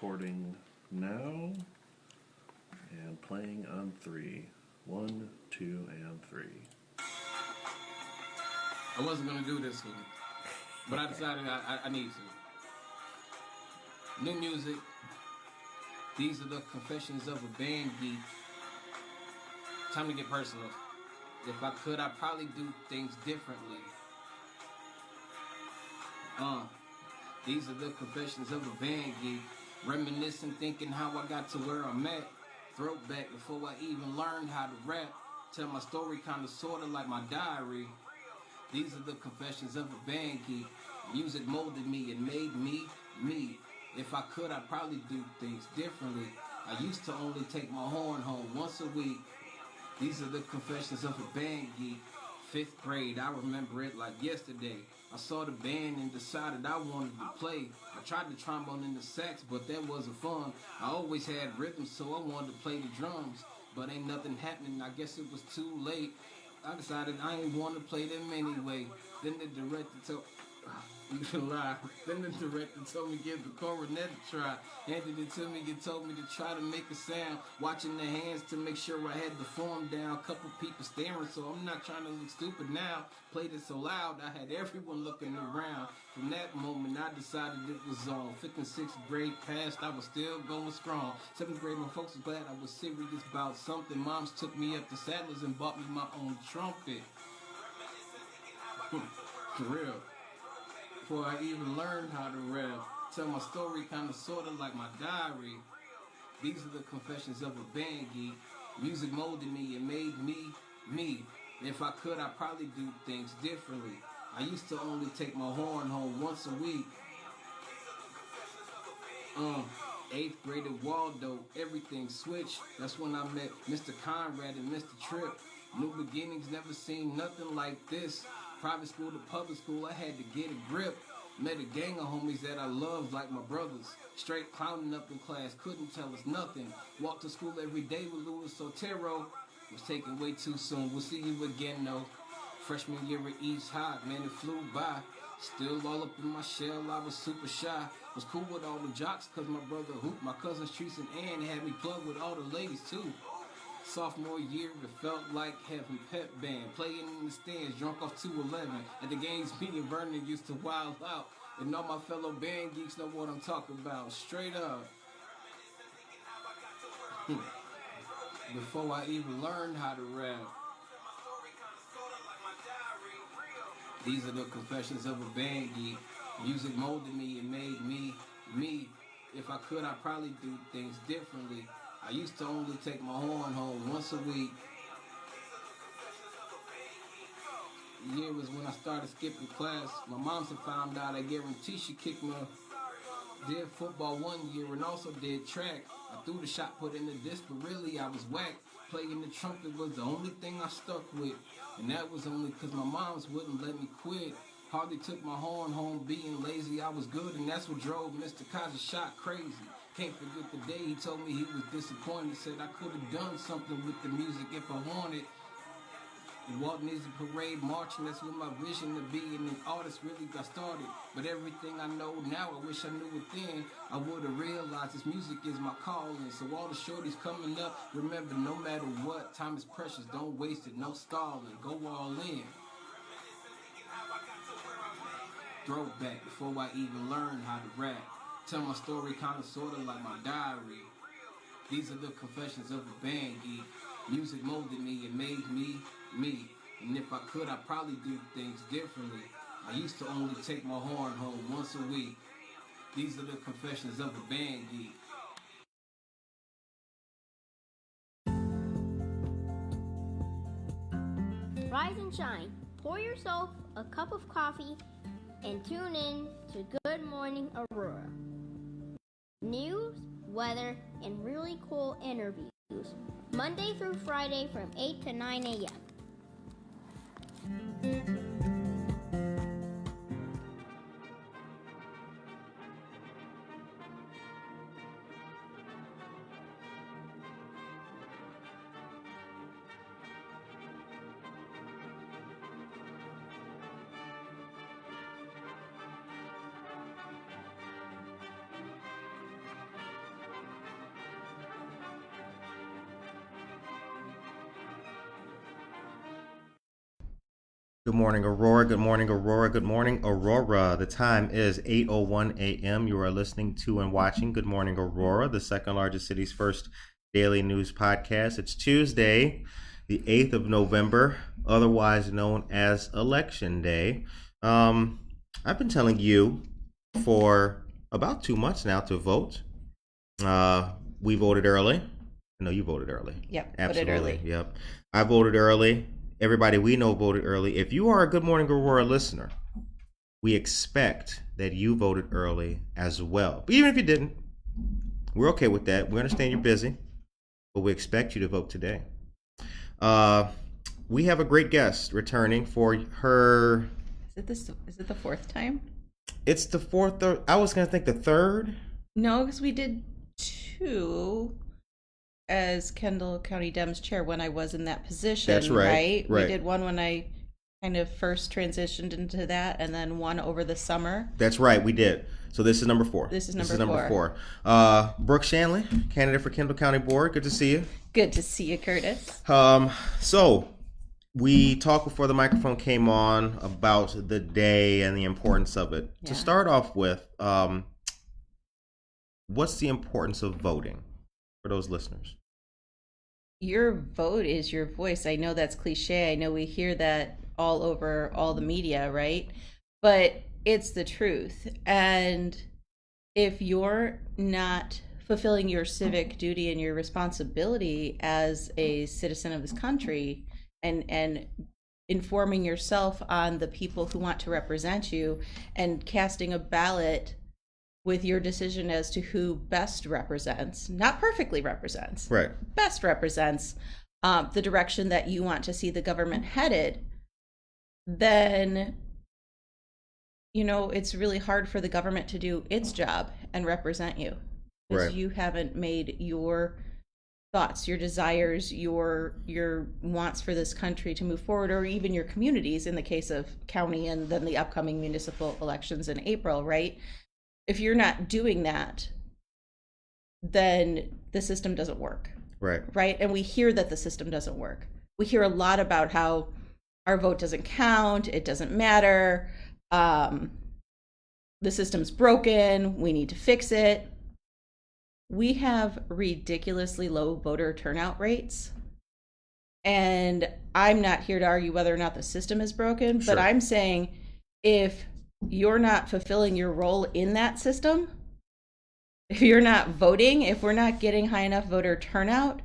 recording now and playing on 3. 1, 2, and 3. I wasn't gonna do this one, but I decided I need to. New music. These are the confessions of a band geek. Time to get personal. If I could, I'd probably do things differently. These are the confessions of a band geek. Reminiscing, thinking how I got to where I'm at. Throwback before I even learned how to rap. Tell my story kinda sorta like my diary. These are the confessions of a band geek. Music molded me and made me, me. If I could, I'd probably do things differently. I used to only take my horn home once a week. These are the confessions of a band geek. 5th grade, I remember it like yesterday. I saw the band and decided I wanted to play. I tried the trombone and the sax, but that wasn't fun. I always had rhythm, so I wanted to play the drums. But ain't nothing happening, I guess it was too late. I decided I ain't want to play them anyway. Then the director told me give the cornet a try. Handed it to me and told me to try to make a sound. Watching the hands to make sure I had the form down. Couple people staring, so I'm not trying to look stupid now. Played it so loud, I had everyone looking around. From that moment, I decided it was on. 5th and 6th grade passed, I was still going strong. 7th grade, my folks was glad I was serious about something. Moms took me up to Sadler's and bought me my own trumpet. For real. Before I even learned how to rap. Tell my story kinda sorta like my diary. These are the confessions of a band geek. Music molded me and made me, me. If I could, I'd probably do things differently. I used to only take my horn home once a week. 8th grade at Waldo, everything switched. That's when I met Mr. Conrad and Mr. Tripp. New beginnings, never seen nothing like this. Private school to public school, I had to get a grip. Met a gang of homies that I loved like my brothers. Straight clowning up in class, couldn't tell us nothing. Walked to school every day with Louis Sotero. Was taken way too soon, we'll see you again though. Freshman year at East High, man, it flew by. Still all up in my shell, I was super shy. Was cool with all the jocks, cause my brother Hoop, my cousins Treese and Ann had me plugged with all the ladies too. Sophomore year, it felt like having pep band. Playing in the stands, drunk off 211. At the games, me and Vernon used to wild out. And all my fellow band geeks know what I'm talking about. Straight up. Before I even learned how to rap. These are the confessions of a band geek. Music molded me and made me, me. If I could, I'd probably do things differently. I used to only take my horn home once a week. The year was when I started skipping class. My mom had found out, I guarantee she kicked me. Did football one year and also did track. I threw the shot, put in the disc, but really I was whack. Playing the trumpet was the only thing I stuck with. And that was only because my moms wouldn't let me quit. Hardly took my horn home being lazy. I was good and that's what drove Mr. Kaiser's shot crazy. Can't forget the day he told me he was disappointed. Said I could have done something with the music if I wanted. And Walton is a parade marching, that's what my vision to be. And an artist really got started. But everything I know now, I wish I knew it then. I would have realized this music is my calling. So all the shorties coming up, remember no matter what, time is precious, don't waste it, no stalling, go all in. Throwback before I even learned how to rap. Tell my story kinda sorta like my diary. These are the confessions of a band geek. Music molded me and made me, me. And if I could, I'd probably do things differently. I used to only take my horn home once a week. These are the confessions of a band geek. Rise and shine. Pour yourself a cup of coffee and tune in to Good Morning Aurora. News, weather, and really cool interviews. Monday through Friday from 8 to 9 a.m. Good morning, Aurora. Good morning, Aurora. Good morning, Aurora. The time is 8:01 a.m. You are listening to and watching Good Morning, Aurora, the second largest city's first daily news podcast. It's Tuesday, the 8th of November, otherwise known as Election Day. I've been telling you for about 2 months now to vote. We voted early. I know you voted early. Yep, Absolutely. voted early. Yep. I voted early. Everybody we know voted early. If you are a Good Morning Aurora listener, we expect that you voted early as well. But even if you didn't, we're okay with that. We understand you're busy, but we expect you to vote today. We have a great guest returning for her. Is it the fourth time? It's the fourth. I was going to think the third. No, because we did two as Kendall County Dems chair when I was in that position. That's right. We did one when I kind of first transitioned into that, and then one over the summer. That's right, we did. So this is number 4. This is number four. Brooke Shanley, candidate for Kendall County Board. Good to see you. Good to see you, Curtis. So we talked before the microphone came on about the day and the importance of it. Yeah. To start off with, what's the importance of voting for those listeners? Your vote is your voice. I know that's cliche. I know we hear that all over all the media, right? But it's the truth. And if you're not fulfilling your civic duty and your responsibility as a citizen of this country and informing yourself on the people who want to represent you and casting a ballot with your decision as to who best represents, not perfectly represents, Right. best represents the direction that you want to see the government headed, then, it's really hard for the government to do its job and represent you. Because Right. you haven't made your thoughts, your desires, your wants for this country to move forward, or even your communities in the case of county and then the upcoming municipal elections in April, right? If you're not doing that, then the system doesn't work. Right? And we hear that the system doesn't work. We hear a lot about how our vote doesn't count, it doesn't matter, the system's broken, we need to fix it. We have ridiculously low voter turnout rates. And I'm not here to argue whether or not the system is broken, but Sure. I'm saying if you're not fulfilling your role in that system, if you're not voting, if we're not getting high enough voter turnout,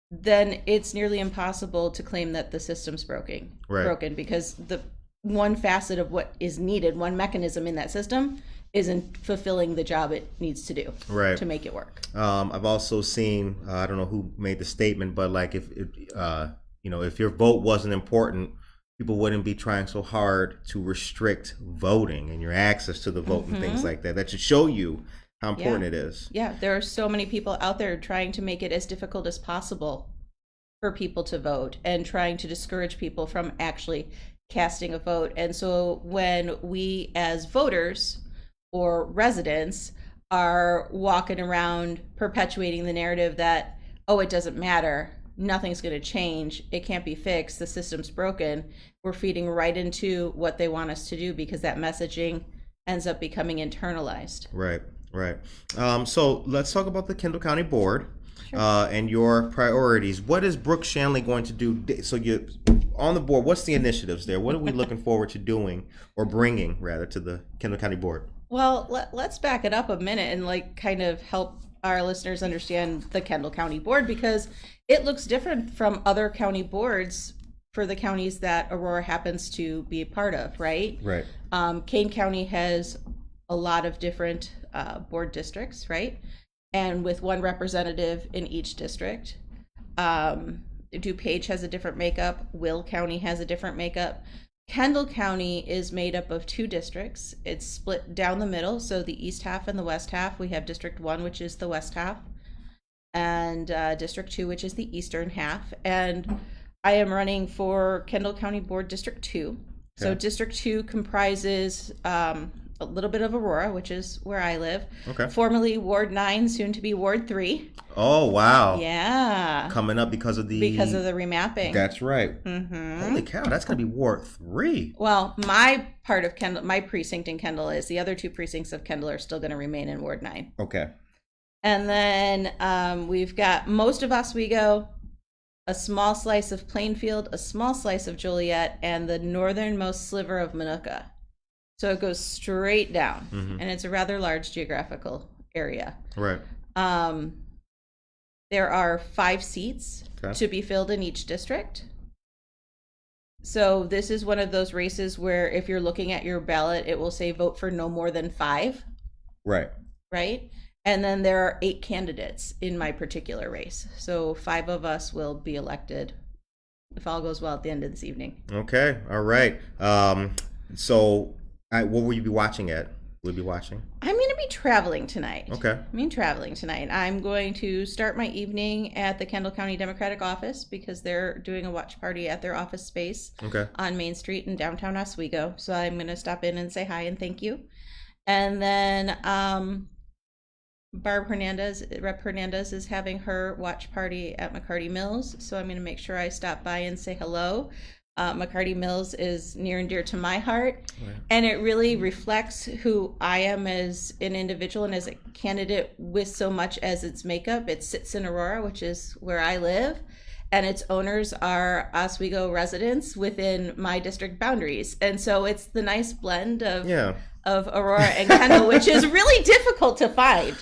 then it's nearly impossible to claim that the system's broken because the one facet of what is needed, one mechanism in that system, isn't fulfilling the job it needs to do to make it work. I've also seen, I don't know who made the statement, but like if your vote wasn't important, people wouldn't be trying so hard to restrict voting and your access to the vote and things like that. That should show you how important it is. Yeah, there are so many people out there trying to make it as difficult as possible for people to vote and trying to discourage people from actually casting a vote. And so when we as voters or residents are walking around perpetuating the narrative that, oh, it doesn't matter, nothing's going to change, it can't be fixed, the system's broken, we're feeding right into what they want us to do because that messaging ends up becoming internalized. Right. So let's talk about the Kendall County Board and your priorities. What is Brooke Shanley going to do? So you're on the board. What's the initiatives there? What are we looking forward to doing or bringing rather to the Kendall County Board? Well, let's back it up a minute and kind of help our listeners understand the Kendall County Board because it looks different from other county boards for the counties that Aurora happens to be a part of, right? Right. Kane County has a lot of different board districts, right? And with one representative in each district. DuPage has a different makeup. Will County has a different makeup. Kendall County is made up of 2 districts. It's split down the middle, so the east half and the west half. We have District 1, which is the west half, and District 2, which is the eastern half. And I am running for Kendall County Board District 2. So District 2 comprises a little bit of Aurora, which is where I live. Okay. Formerly Ward 9, soon to be Ward 3. Oh, wow. Yeah. Coming up because of the remapping. That's right. Mm-hmm. Holy cow, that's going to be Ward 3. Well, my part of Kendall, my precinct in Kendall is. The other 2 precincts of Kendall are still going to remain in Ward 9. Okay. And then we've got most of Oswego, a small slice of Plainfield, a small slice of Joliet, and the northernmost sliver of Minooka. So it goes straight down, and it's a rather large geographical area. Right. There are 5 seats to be filled in each district. So this is one of those races where if you're looking at your ballot, it will say vote for no more than 5. Right. Right? And then there are 8 candidates in my particular race. So 5 of us will be elected if all goes well at the end of this evening. Okay. All right. So what will you be watching at? We'll be watching. I'm going to be traveling tonight. Okay. I'm going to start my evening at the Kendall County Democratic office because they're doing a watch party at their office space on Main Street in downtown Oswego. So I'm going to stop in and say hi and thank you. And then Rep. Hernandez is having her watch party at McCarty Mills. So I'm going to make sure I stop by and say hello. McCarty Mills is near and dear to my heart, and it really reflects who I am as an individual and as a candidate with so much as its makeup. It sits in Aurora, which is where I live, and its owners are Oswego residents within my district boundaries. And so it's the nice blend of Aurora and Kendall, which is really difficult to find.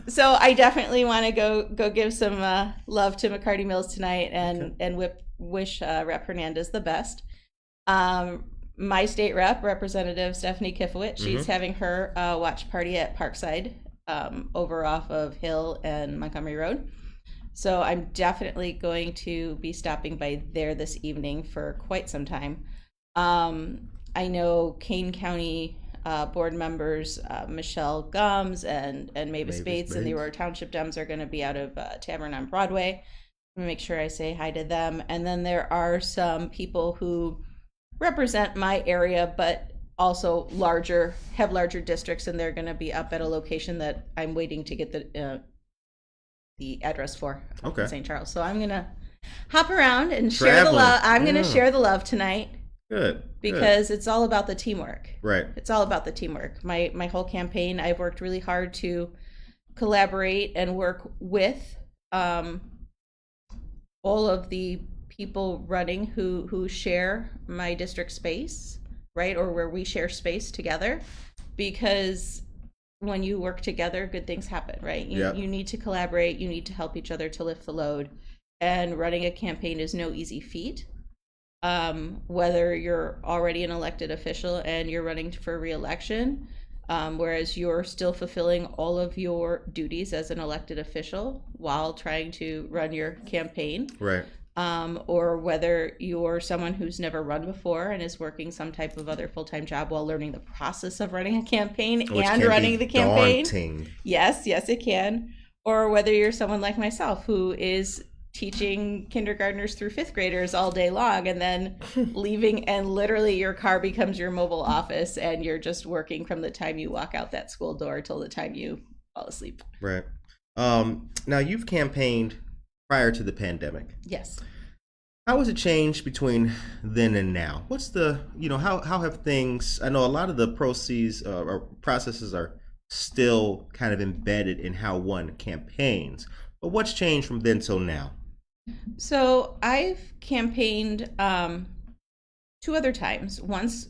So I definitely want to go give some love to McCarty Mills tonight and wish Rep. Hernandez the best. My state rep, Representative Stephanie Kifowit, she's having her watch party at Parkside over off of Hill and Montgomery Road. So I'm definitely going to be stopping by there this evening for quite some time. I know Kane County board members Michelle Gums and Mavis Bates and the Aurora Township Dems are going to be out of Tavern on Broadway. I'm going to make sure I say hi to them. And then there are some people who represent my area, but also have larger districts, and they're going to be up at a location that I'm waiting to get the address for in St. Charles. So I'm going to hop around and share the love. I'm going to share the love tonight. Good. Because it's all about the teamwork. Right. It's all about the teamwork. My whole campaign, I've worked really hard to collaborate and work with all of the people running who share my district space, right? Or where we share space together. Because when you work together, good things happen, right? You need to collaborate. You need to help each other to lift the load. And running a campaign is no easy feat. Whether you're already an elected official and you're running for re-election, whereas you're still fulfilling all of your duties as an elected official while trying to run your campaign. Right. Or whether you're someone who's never run before and is working some type of other full-time job while learning the process of running a campaign and running the campaign. Daunting. Yes, it can. Or whether you're someone like myself who is teaching kindergartners through 5th graders all day long and then leaving, and literally your car becomes your mobile office and you're just working from the time you walk out that school door till the time you fall asleep. Right. Now you've campaigned prior to the pandemic. Yes. How has it changed between then and now? What's the, how have things, I know a lot of the processes are still kind of embedded in how one campaigns, but what's changed from then till now? So I've campaigned 2 other times. Once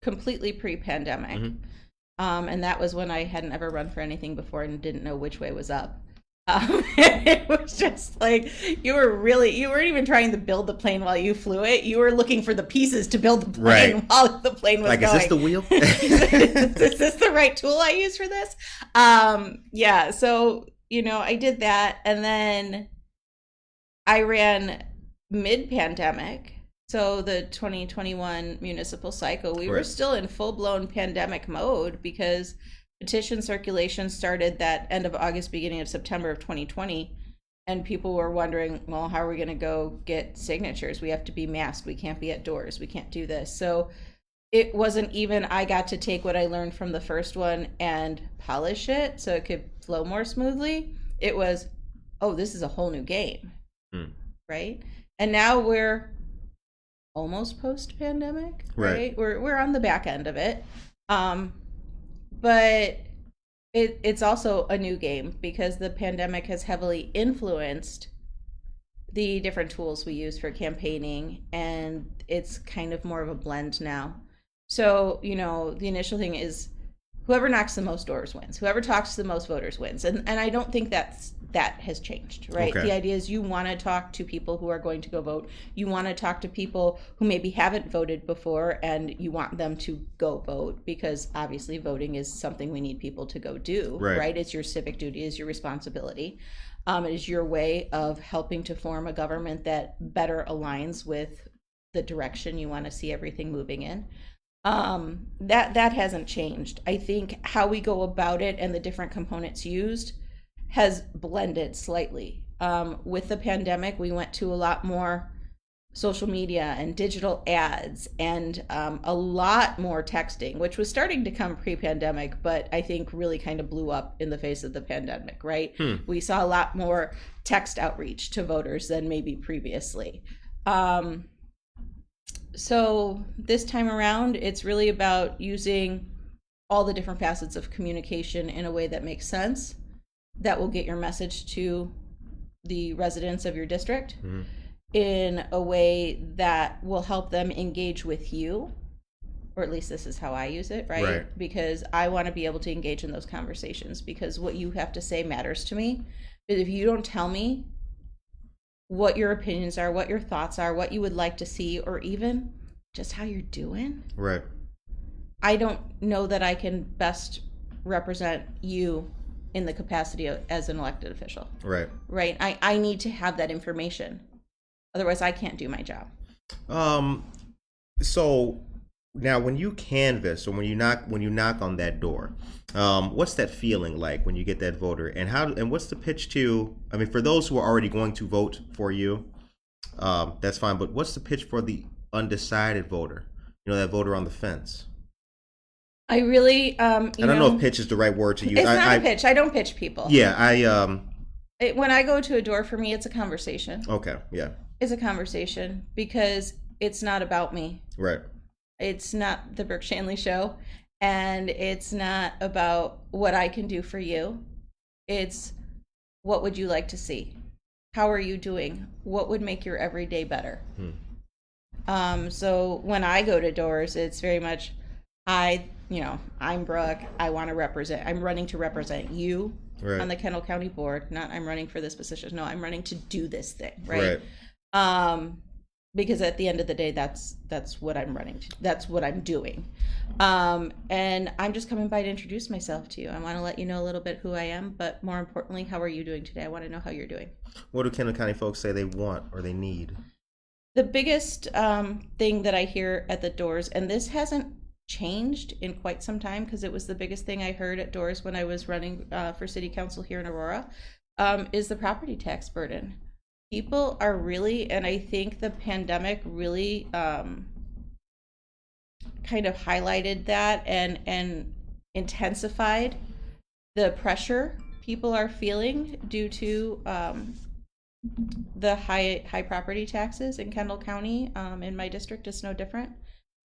completely pre-pandemic, and that was when I hadn't ever run for anything before and didn't know which way was up. It was just like you weren't even trying to build the plane while you flew it. You were looking for the pieces to build the plane while the plane was going. Is this the wheel? Is this the right tool I use for this? So I did that, and then I ran mid-pandemic. So the 2021 municipal cycle, we were still in full-blown pandemic mode because petition circulation started that end of August, beginning of September of 2020. And people were wondering, well, how are we going to go get signatures? We have to be masked. We can't be at doors. We can't do this. So it wasn't even I got to take what I learned from the first one and polish it so it could flow more smoothly. It was, oh, this is a whole new game, right? And now we're almost post-pandemic, right? We're on the back end of it, but it's also a new game because the pandemic has heavily influenced the different tools we use for campaigning, and it's kind of more of a blend now. So, you know, the initial thing is whoever knocks the most doors wins. Whoever talks to the most voters wins. And I don't think that has changed, right? Okay. The idea is you want to talk to people who are going to go vote. You want to talk to people who maybe haven't voted before, and you want them to go vote because obviously voting is something we need people to go do, right? It's your civic duty, it's your responsibility. It is your way of helping to form a government that better aligns with the direction you want to see everything moving in. That hasn't changed. I think how we go about it and the different components used has blended slightly. With the pandemic, we went to a lot more social media and digital ads and a lot more texting, which was starting to come pre-pandemic, but I think really kind of blew up in the face of the pandemic, right? We saw a lot more text outreach to voters than maybe previously. So this time around, it's really about using all the different facets of communication in a way that makes sense, that will get your message to the residents of your district in a way that will help them engage with you, or at least this is how I use it, right? Because I want to be able to engage in those conversations, because what you have to say matters to me. But if you don't tell me what your opinions are, what your thoughts are, what you would like to see, or even just how you're doing, I don't know that I can best represent you in the capacity as an elected official. Right. I need to have that information. Otherwise, I can't do my job. So now when you canvass or when you knock on that door, what's that feeling like when you get that voter, and what's the pitch to, I mean, for those who are already going to vote for you, that's fine, but what's the pitch for the undecided voter, you know, that voter on the fence? I really, I don't know if pitch is the right word to use. It's not a pitch. I don't pitch people. Yeah, when I go to a door, for me, it's a conversation. Okay, yeah. It's a conversation because it's not about me. Right. It's not the Brooke Shanley show, and it's not about what I can do for you. It's what would you like to see? How are you doing? What would make your everyday better? So when I go to doors, it's very much, I'm Brooke. I'm running to represent you on the Kendall County Board. Not I'm running for this position. No, I'm running to do this thing. Right. Because at the end of the day, that's what I'm running to. That's what I'm doing. And I'm just coming by to introduce myself to you. I want to let you know a little bit who I am, but more importantly, how are you doing today? I want to know how you're doing. What do Kendall County folks say they want or they need? The biggest thing that I hear at the doors, and this hasn't changed in quite some time because it was the biggest thing I heard at doors when I was running for city council here in Aurora, is the property tax burden. People are really, and I think the pandemic really kind of highlighted that and intensified the pressure people are feeling due to the high property taxes in Kendall County. In my district, it's no different.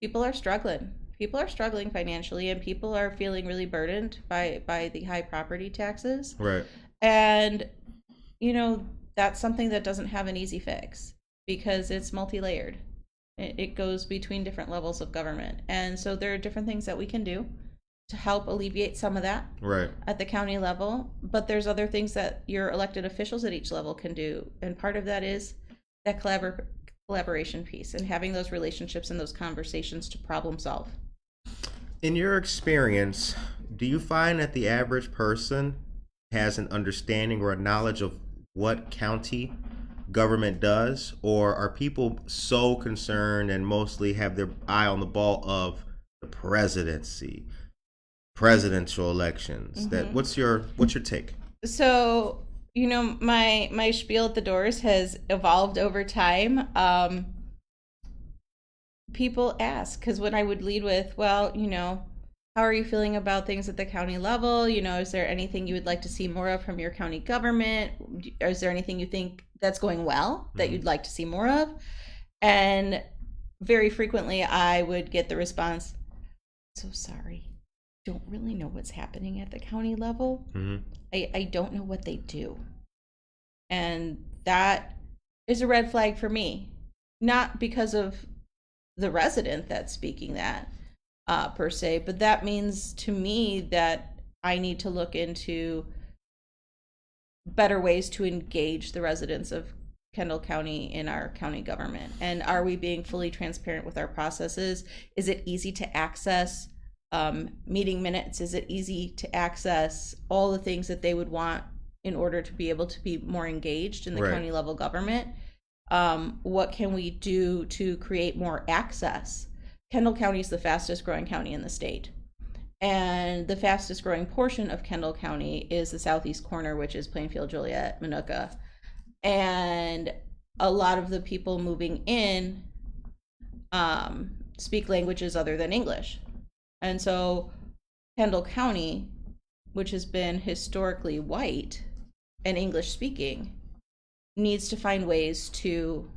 People are struggling. People are struggling financially, and people are feeling really burdened by the high property taxes. Right. And, that's something that doesn't have an easy fix because it's multi-layered. It goes between different levels of government. And so there are different things that we can do to help alleviate some of that at the county level. But there's other things that your elected officials at each level can do. And part of that is that collaboration piece and having those relationships and those conversations to problem solve. In your experience, do you find that the average person has an understanding or a knowledge of what county government does, or are people so concerned and mostly have their eye on the ball of the presidency, presidential elections? That what's your take? So, my spiel at the doors has evolved over time. people ask, because when I would lead with, well, how are you feeling about things at the county level? Is there anything you would like to see more of from your county government? Or is there anything you think that's going well that you'd like to see more of? And very frequently I would get the response, so sorry, don't really know what's happening at the county level. I don't know what they do. And that is a red flag for me, not because of the resident that's speaking that per se, but that means to me that I need to look into better ways to engage the residents of Kendall County in our county government. And are we being fully transparent with our processes? Is it easy to access meeting minutes? Is it easy to access all the things that they would want in order to be able to be more engaged in the county level government? What can we do to create more access? Kendall County is the fastest growing county in the state. And the fastest growing portion of Kendall County is the southeast corner, which is Plainfield, Joliet, Minooka. And a lot of the people moving in speak languages other than English. And so Kendall County, which has been historically white and English speaking, needs to find ways to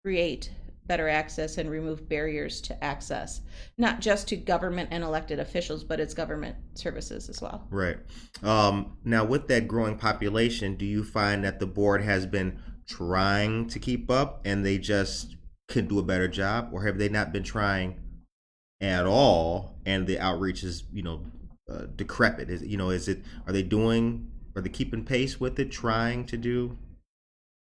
create better access and remove barriers to access, not just to government and elected officials, but its government services as well. Right. Now, with that growing population, do you find that the board has been trying to keep up and they just could do a better job, or have they not been trying at all and the outreach is, decrepit? Are they keeping pace with it, trying to do?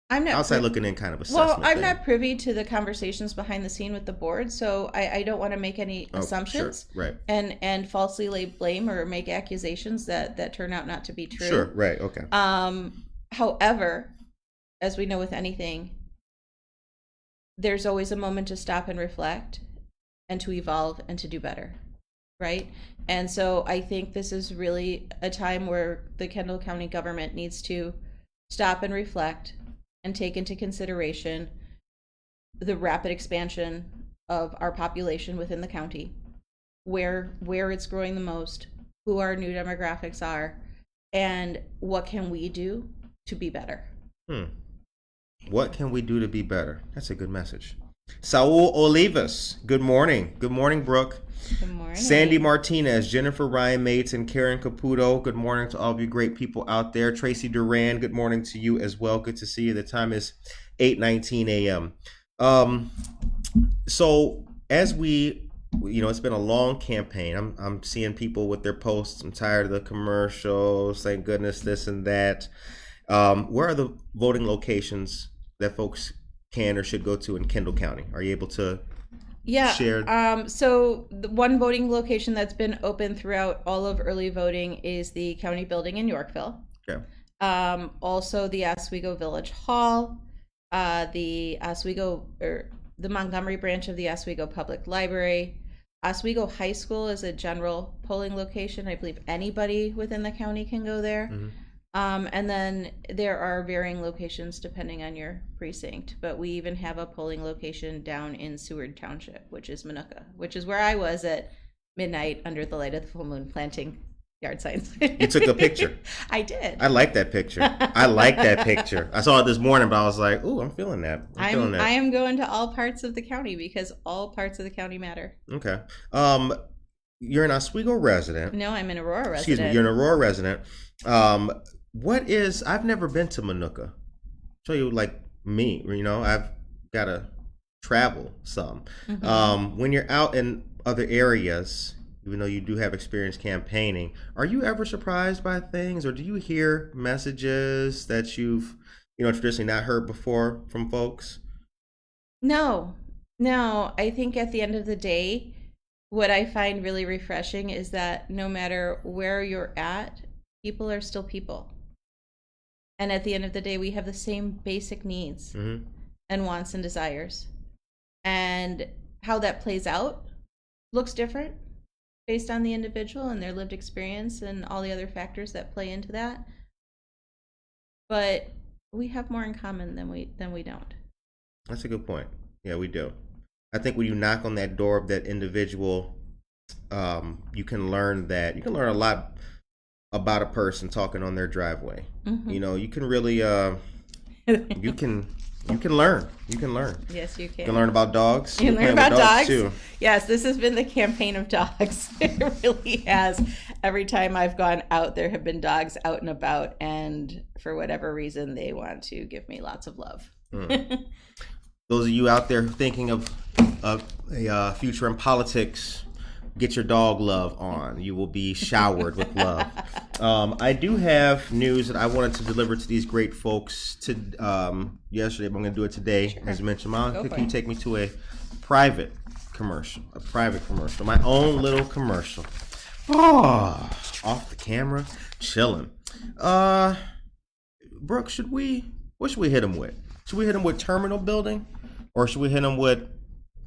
I'm not outside looking in kind of assessment. Well, I'm not privy to the conversations behind the scene with the board, so I don't want to make any assumptions, sure. Right? And falsely lay blame or make accusations that turn out not to be true. Sure, right, okay. However, as we know with anything, there's always a moment to stop and reflect, and to evolve and to do better, right? And so I think this is really a time where the Kendall County government needs to stop and reflect and take into consideration the rapid expansion of our population within the county, where it's growing the most, who our new demographics are, and what can we do to be better. What can we do to be better? That's a good message. Saul Olivas, good morning. Good morning, Brooke. Good morning. Sandy Martinez, Jennifer Ryan Mates, and Karen Caputo. Good morning to all of you great people out there. Tracy Duran, good morning to you as well. Good to see you. The time is 8:19 a.m. So as it's been a long campaign. I'm seeing people with their posts. I'm tired of the commercials. Thank goodness this and that. Where are the voting locations that folks can or should go to in Kendall County? Are you able to share? So the one voting location that's been open throughout all of early voting is the county building in Yorkville. Okay. Also the Oswego Village Hall, the Montgomery branch of the Oswego Public Library. Oswego High School is a general polling location. I believe anybody within the county can go there. Mm-hmm. And then there are varying locations depending on your precinct, but we even have a polling location down in Seward Township, which is Minooka, which is where I was at midnight under the light of the full moon planting yard signs. You took a picture. I did. I like that picture. I saw it this morning, but I was like, "Ooh, I'm feeling that. I am going to all parts of the county because all parts of the county matter." Okay. You're an Oswego resident. No, I'm an Aurora resident. Excuse me. You're an Aurora resident. I've never been to Minooka. Show you like me, I've got to travel some. Mm-hmm. When you're out in other areas, even though you do have experience campaigning, are you ever surprised by things, or do you hear messages that you've, traditionally not heard before from folks? No, I think at the end of the day, what I find really refreshing is that no matter where you're at, people are still people. And at the end of the day, we have the same basic needs mm-hmm. and wants and desires. And how that plays out looks different based on the individual and their lived experience and all the other factors that play into that. But we have more in common than we don't. That's a good point. Yeah, we do. I think when you knock on that door of that individual, you can learn a lot about a person talking on their driveway. You know, you can really, you can learn. You can learn. Yes, you can. You can learn about dogs. You can learn about dogs too. Yes, this has been the campaign of dogs. It really has. Every time I've gone out, there have been dogs out and about, and for whatever reason, they want to give me lots of love. Those of you out there thinking of a future in politics, get your dog love on. You will be showered with love. I do have news that I wanted to deliver to these great folks yesterday, but I'm going to do it today. Sure. As you mentioned, Mom, can you take me to a private commercial? My own little commercial. Oh, off the camera, chilling. Brooke, what should we hit him with? Should we hit him with Terminal Building, or should we hit him with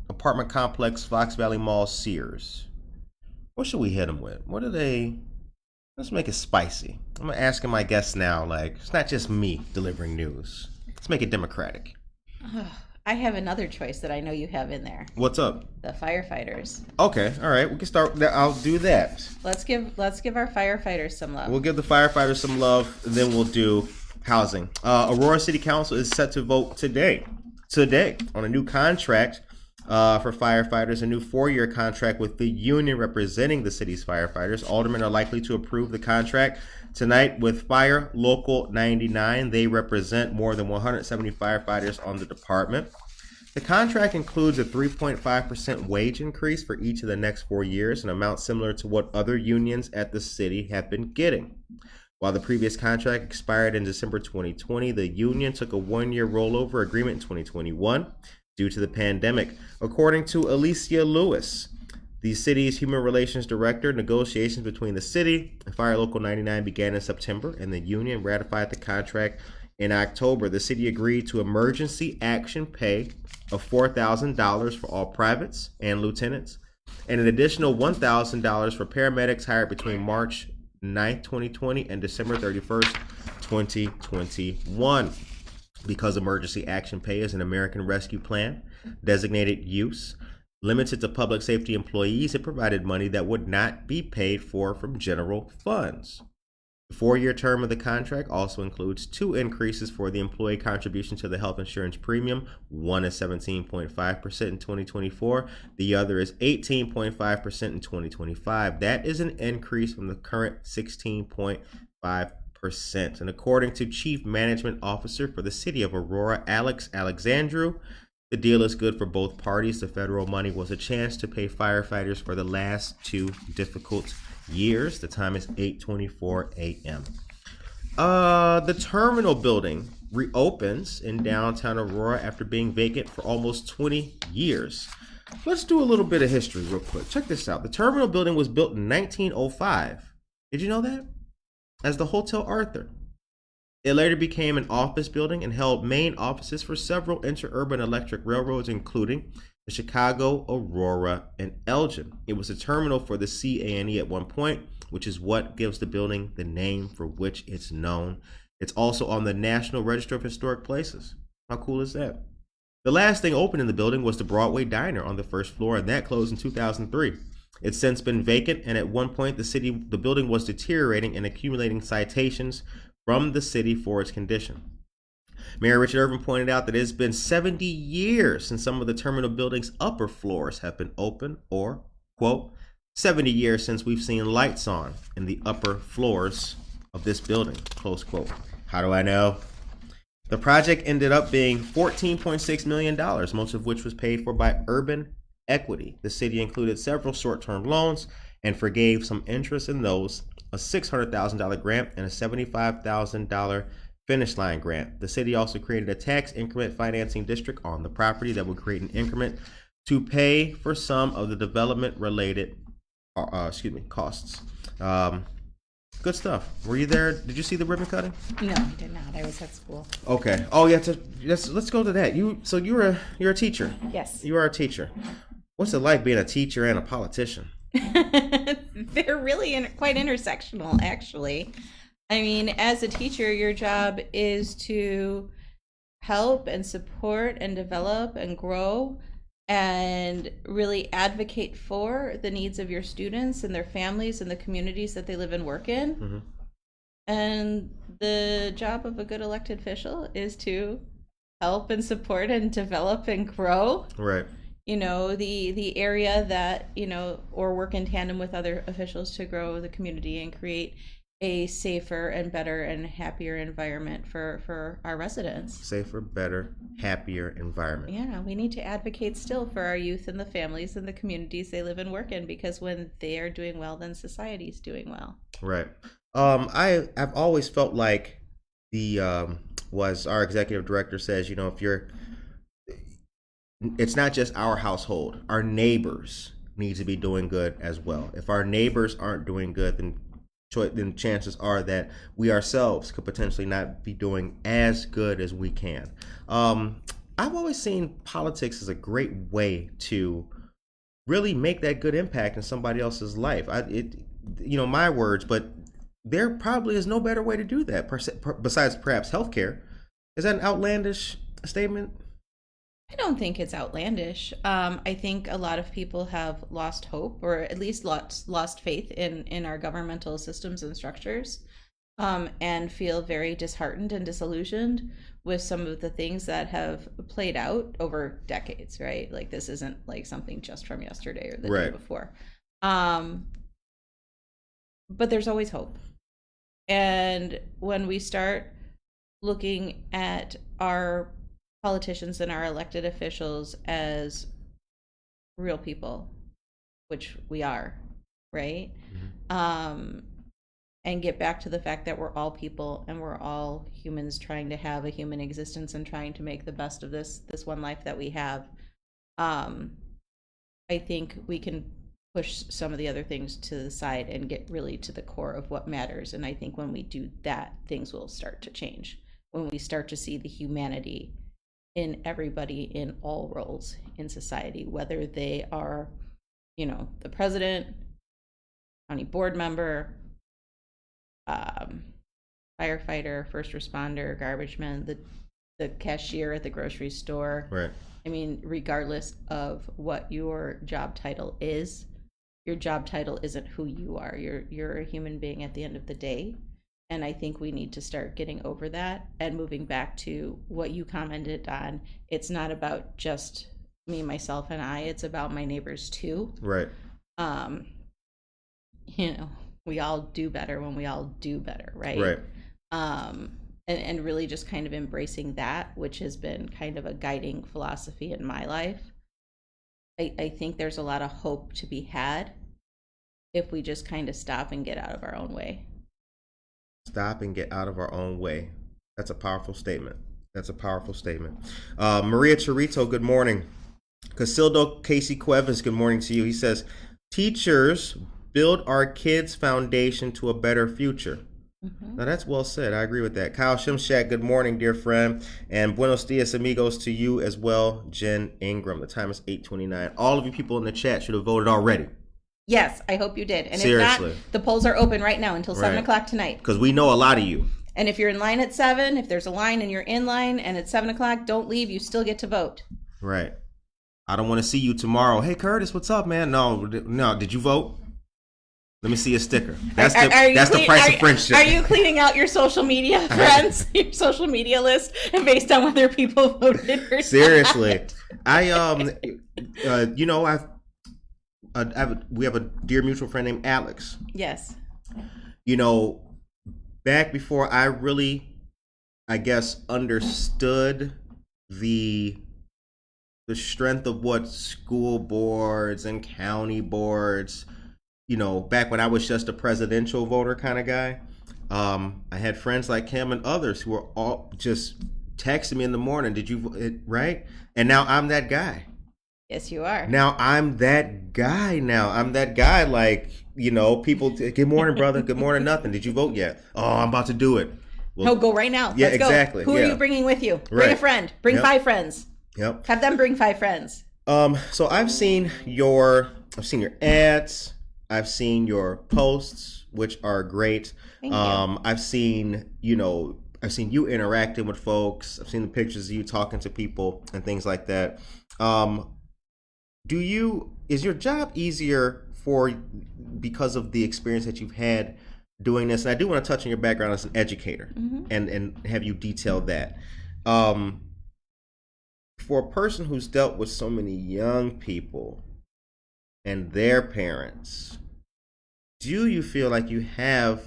Apartment Complex, Fox Valley Mall, Sears? What should we hit them with? What are they? Let's make it spicy. I'm asking my guests now, like, it's not just me delivering news. Let's make it democratic. I have another choice that I know you have in there. What's up? The firefighters. Okay, all right. We can start. I'll do that. Let's give our firefighters some love. We'll give the firefighters some love, and then we'll do housing. Aurora City Council is set to vote today on a new contract for firefighters, a new 4-year contract with the union representing the city's firefighters. Aldermen are likely to approve the contract tonight with Fire Local 99. They represent more than 170 firefighters on the department. The contract includes a 3.5% wage increase for each of the next 4 years, an amount similar to what other unions at the city have been getting. While the previous contract expired in December 2020, the union took a 1-year rollover agreement in 2021 due to the pandemic. According to Alicia Lewis, the city's human relations director, negotiations between the city and Fire Local 99 began in September, and the union ratified the contract in October. The city agreed to emergency action pay of $4,000 for all privates and lieutenants, and an additional $1,000 for paramedics hired between March 9th, 2020 and December 31st, 2021. Because emergency action pay is an American Rescue Plan designated use limited to public safety employees, it provided money that would not be paid for from general funds. The 4-year term of the contract also includes 2 increases for the employee contribution to the health insurance premium. One is 17.5% in 2024. The other is 18.5% in 2025. That is an increase from the current 16.5%. And according to Chief Management Officer for the City of Aurora, Alex Alexandru, the deal is good for both parties. The federal money was a chance to pay firefighters for the last 2 difficult years. The time is 8:24 a.m. The Terminal Building reopens in downtown Aurora after being vacant for almost 20 years. Let's do a little bit of history real quick. Check this out. The Terminal Building was built in 1905. Did you know that? As the Hotel Arthur. It later became an office building and held main offices for several interurban electric railroads, including the Chicago, Aurora, and Elgin. It was a terminal for the CA&E at one point, which is what gives the building the name for which it's known. It's also on the National Register of Historic Places. How cool is that? The last thing open in the building was the Broadway Diner on the first floor, and that closed in 2003. It's since been vacant, and at one point the building was deteriorating and accumulating citations from the city for its condition. Mayor Richard Irvin pointed out that it's been 70 years since some of the terminal building's upper floors have been open, or, quote, 70 years since we've seen lights on in the upper floors of this building, close quote. How do I know? The project ended up being $14.6 million, most of which was paid for by urban equity. The city included several short-term loans and forgave some interest in those, a $600,000 grant and a $75,000 finish line grant. The city also created a tax increment financing district on the property that would create an increment to pay for some of the development related costs. Good stuff. Were you there? Did you see the ribbon cutting? No, I did not. I was at school. Okay. Oh yeah. Let's go to that. You're a teacher. Yes. You are a teacher. What's it like being a teacher and a politician? They're really quite intersectional, actually. I mean, as a teacher, your job is to help and support and develop and grow and really advocate for the needs of your students and their families and the communities that they live and work in. Mm-hmm. And the job of a good elected official is to help and support and develop and grow, Right. the area that, or work in tandem with other officials to grow the community and create a safer and better and happier environment for our residents. Safer, better, happier environment. Yeah, we need to advocate still for our youth and the families and the communities they live and work in, because when they are doing well, then society's doing well. Right. I've always felt like was our executive director says, it's not just our household, our neighbors need to be doing good as well. If our neighbors aren't doing good, then chances are that we ourselves could potentially not be doing as good as we can. I've always seen politics as a great way to really make that good impact in somebody else's life. My words, but there probably is no better way to do that besides perhaps healthcare. Is that an outlandish statement? I don't think it's outlandish. I think a lot of people have lost hope, or at least lost faith in our governmental systems and structures, and feel very disheartened and disillusioned with some of the things that have played out over decades, right? Like, this isn't like something just from yesterday or the day before. But there's always hope. And when we start looking at our politicians and our elected officials as real people, which we are, right? Mm-hmm. And get back to the fact that we're all people and we're all humans trying to have a human existence and trying to make the best of this one life that we have. I think we can push some of the other things to the side and get really to the core of what matters. And I think when we do that, things will start to change. When we start to see the humanity in everybody in all roles in society, whether they are, the president, county board member, firefighter, first responder, garbage man, the cashier at the grocery store. Right. I mean, regardless of what your job title is, your job title isn't who you are. You're a human being at the end of the day. And I think we need to start getting over that and moving back to what you commented on. It's not about just me, myself, and I. It's about my neighbors too. Right. We all do better when we all do better, right? Right. And really just kind of embracing that, which has been kind of a guiding philosophy in my life. I think there's a lot of hope to be had if we just kind of stop and get out of our own way. Stop and get out of our own way. That's a powerful statement. Maria Chorito, good morning. Casildo Casey Cuevas, good morning to you. He says, teachers build our kids' foundation to a better future. Mm-hmm. Now, that's well said. I agree with that. Kyle Shimshak, good morning, dear friend. And buenos dias, amigos, to you as well, Jen Ingram. The time is 8:29. All of you people in the chat should have voted already. Yes, I hope you did. And seriously, if not, the polls are open right now until 7 o'clock tonight. Because we know a lot of you. And if you're in line at 7, if there's a line and you're in line and it's 7 o'clock, don't leave. You still get to vote. Right. I don't want to see you tomorrow. Hey, Curtis, what's up, man? No. Did you vote? Let me see a sticker. That's the price of friendship. Are you cleaning out your social media friends, your social media list, and based on whether people voted or seriously, not? We have a dear mutual friend named Alex. Yes. Back before I really, I guess, understood the strength of what school boards and county boards, back when I was just a presidential voter kind of guy, I had friends like him and others who were all just texting me in the morning, did you, right? And now I'm that guy. Yes, you are. Now I'm that guy. Like, people, good morning, brother. Good morning, nothing. Did you vote yet? Oh, I'm about to do it. Well, no, go right now. Yeah, Let's exactly. Go. Who are you bringing with you? Bring a friend. Bring 5 friends. Yep. Have them bring 5 friends. So I've seen your ads. I've seen your posts, which are great. Thank you. I've seen you interacting with folks. I've seen the pictures of you talking to people and things like that. is your job easier because of the experience that you've had doing this? And I do want to touch on your background as an educator, and have you detail that. For a person who's dealt with so many young people and their parents, do you feel like you have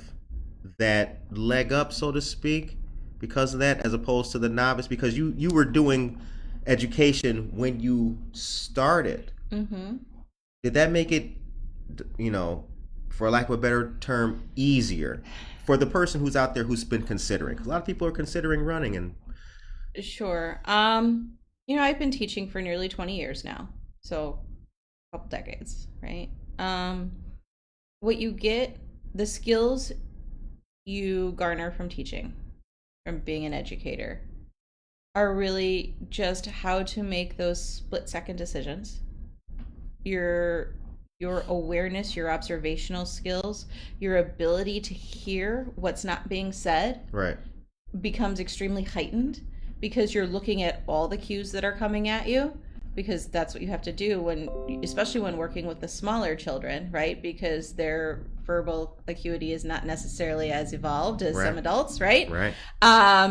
that leg up, so to speak, because of that, as opposed to the novice? Because you were doing education when you started. Did that make it, for lack of a better term, easier for the person who's out there who's been considering? Because a lot of people are considering running. And Sure. I've been teaching for nearly 20 years now, so a couple decades, right? What you get, the skills you garner from teaching, from being an educator, are really just how to make those split-second decisions. Your awareness, your observational skills, your ability to hear what's not being said, right, becomes extremely heightened because you're looking at all the cues that are coming at you, because that's what you have to do especially when working with the smaller children, right? Because their verbal acuity is not necessarily as evolved as some adults, right? Right.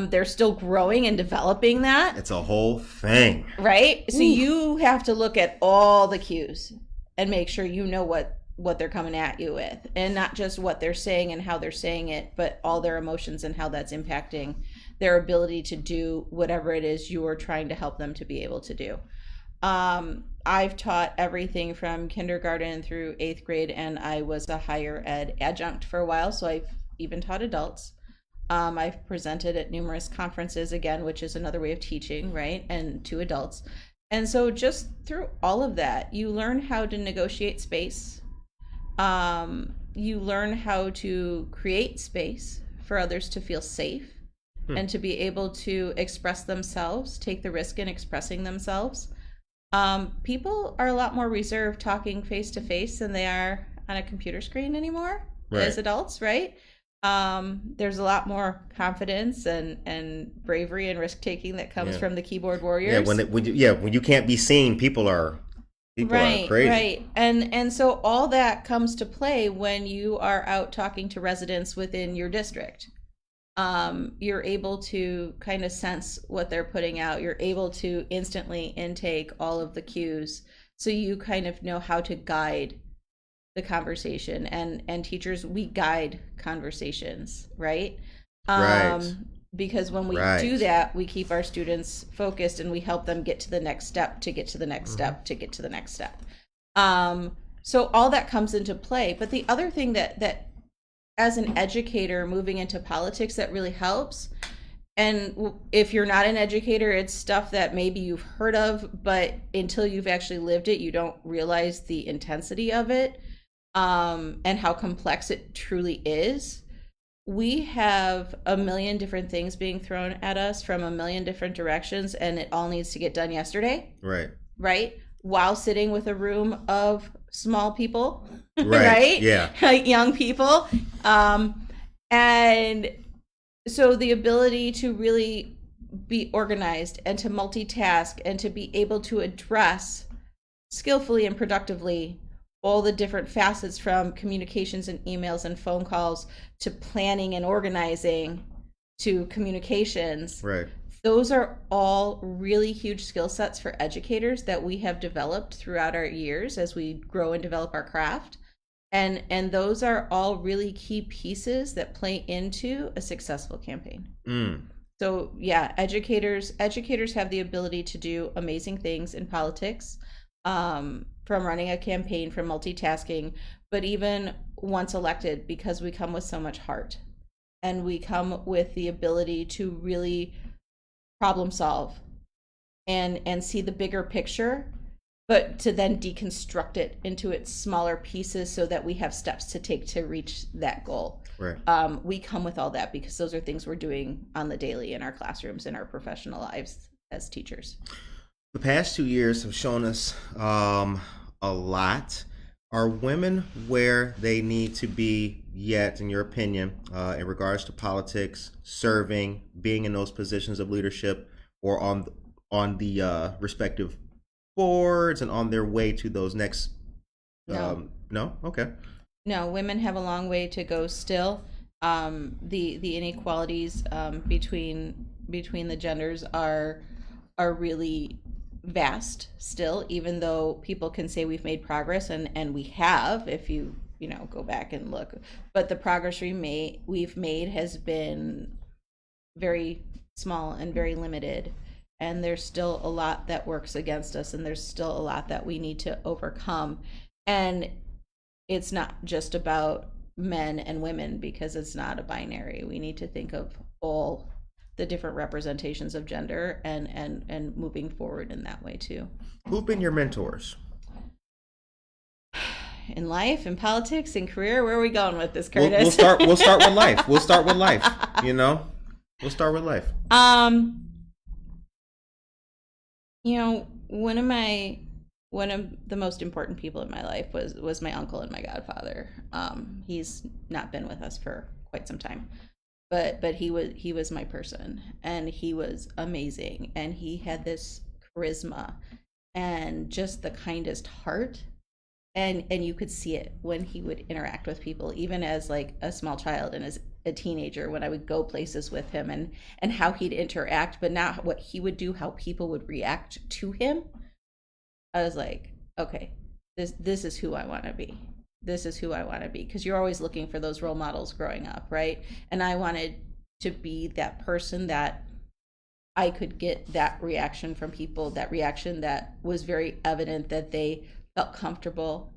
They're still growing and developing that. It's a whole thing. Right? So you have to look at all the cues and make sure you know what they're coming at you with, and not just what they're saying and how they're saying it, but all their emotions and how that's impacting their ability to do whatever it is you're trying to help them to be able to do. I've taught everything from kindergarten through 8th grade, and I was a higher ed adjunct for a while, so I've even taught adults. I've presented at numerous conferences, again, which is another way of teaching, right? And to adults. And so just through all of that, you learn how to negotiate space. You learn how to create space for others to feel safe and to be able to express themselves, take the risk in expressing themselves. People are a lot more reserved talking face to face than they are on a computer screen anymore, as adults, right? There's a lot more confidence and bravery and risk taking that comes from the keyboard warriors. When you can't be seen, people are crazy. Right. And so all that comes to play when you are out talking to residents within your district. You're able to kind of sense what they're putting out. You're able to instantly intake all of the cues, so you kind of know how to guide the conversation. And teachers, we guide conversations, right? Because when we do that, we keep our students focused and we help them get to the next step, to get to the next step, to get to the next step. So all that comes into play. But the other thing that as an educator moving into politics that really helps, and if you're not an educator, it's stuff that maybe you've heard of, but until you've actually lived it, you don't realize the intensity of it, and how complex it truly is. We have a million different things being thrown at us from a million different directions, and it all needs to get done yesterday. Right? While sitting with a room of small people, right? Yeah. Like young people. And so the ability to really be organized and to multitask and to be able to address skillfully and productively all the different facets, from communications and emails and phone calls to planning and organizing to communications. Right. Those are all really huge skill sets for educators that we have developed throughout our years as we grow and develop our craft. And those are all really key pieces that play into a successful campaign. So yeah, educators have the ability to do amazing things in politics, from running a campaign, from multitasking, but even once elected, because we come with so much heart and we come with the ability to really problem solve and see the bigger picture, but to then deconstruct it into its smaller pieces so that we have steps to take to reach that goal. Right. We come with all that because those are things we're doing on the daily in our classrooms, in our professional lives as teachers. The past 2 years have shown us a lot. Are women where they need to be yet, in your opinion, in regards to politics, serving, being in those positions of leadership, or on the respective sports and on their way to those next. No. No. Okay. No, women have a long way to go still. The inequalities between the genders are really vast still, even though people can say we've made progress, and we have, if you go back and look. But the progress we've made has been very small and very limited, and there's still a lot that works against us, and there's still a lot that we need to overcome. And it's not just about men and women, because it's not a binary. We need to think of all the different representations of gender and moving forward in that way too. Who've been your mentors? In life, in politics, in career? Where are we going with this, Curtis? We'll start with life. We'll start with life. We'll start with life. One of the most important people in my life was my uncle and my godfather. He's not been with us for quite some time, but he was my person, and he was amazing, and he had this charisma and just the kindest heart, and you could see it when he would interact with people, even as like a small child and as a teenager, when I would go places with him, and how he'd interact, but not what he would do, how people would react to him. I was like, okay, this is who I want to be. This is who I want to be, because you're always looking for those role models growing up, right? And I wanted to be that person that I could get that reaction from people, that reaction that was very evident, that they felt comfortable,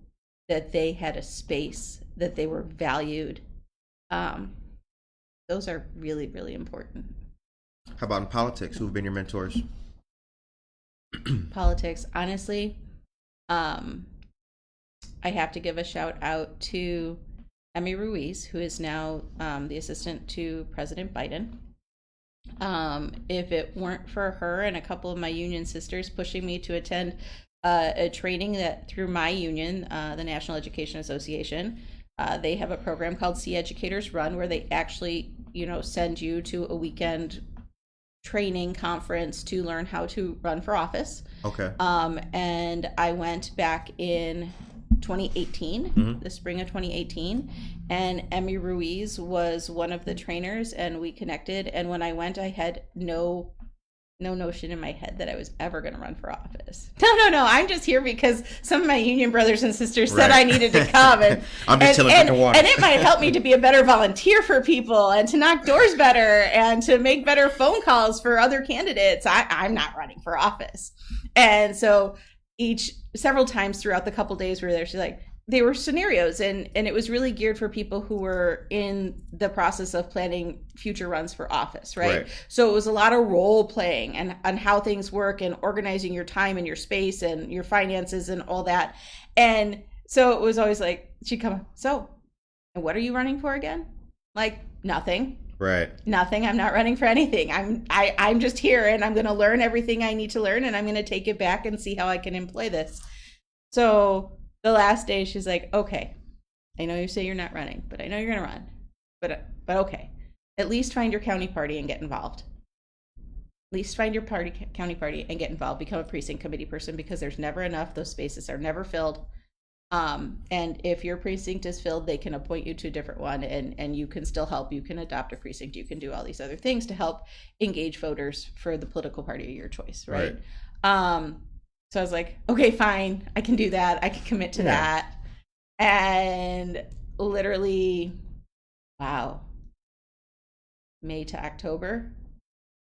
that they had a space, that they were valued. Those are really, really important. How about in politics? Who've been your mentors? Politics, honestly, I have to give a shout out to Emmy Ruiz, who is now the assistant to President Biden. If it weren't for her and a couple of my union sisters pushing me to attend a training that through my union, the National Education Association, they have a program called See Educators Run, where they actually, send you to a weekend training conference to learn how to run for office. Okay. And I went back in 2018, the spring of 2018, and Emmy Ruiz was one of the trainers, and we connected. And when I went, I had no notion in my head that I was ever going to run for office. No. I'm just here because some of my union brothers and sisters said I needed to come. And I'm just chilling drinking water. And it might help me to be a better volunteer for people and to knock doors better and to make better phone calls for other candidates. I'm not running for office. And so several times throughout the couple days we were there, she's like, they were scenarios, and it was really geared for people who were in the process of planning future runs for office, right? So it was a lot of role playing and how things work and organizing your time and your space and your finances and all that. And so it was always like, she'd come, so, and what are you running for again? Like, nothing. Right. Nothing. I'm not running for anything. I'm just here, and I'm going to learn everything I need to learn, and I'm going to take it back and see how I can employ this. So the last day, she's like, okay, I know you say you're not running, but I know you're going to run. But okay, at least find your county party and get involved. At least find your county party and get involved. Become a precinct committee person, because there's never enough. Those spaces are never filled. And if your precinct is filled, they can appoint you to a different one, and you can still help. You can adopt a precinct. You can do all these other things to help engage voters for the political party of your choice, right? So I was like, okay, fine, I can do that. I can commit to that. And literally, wow, May to October,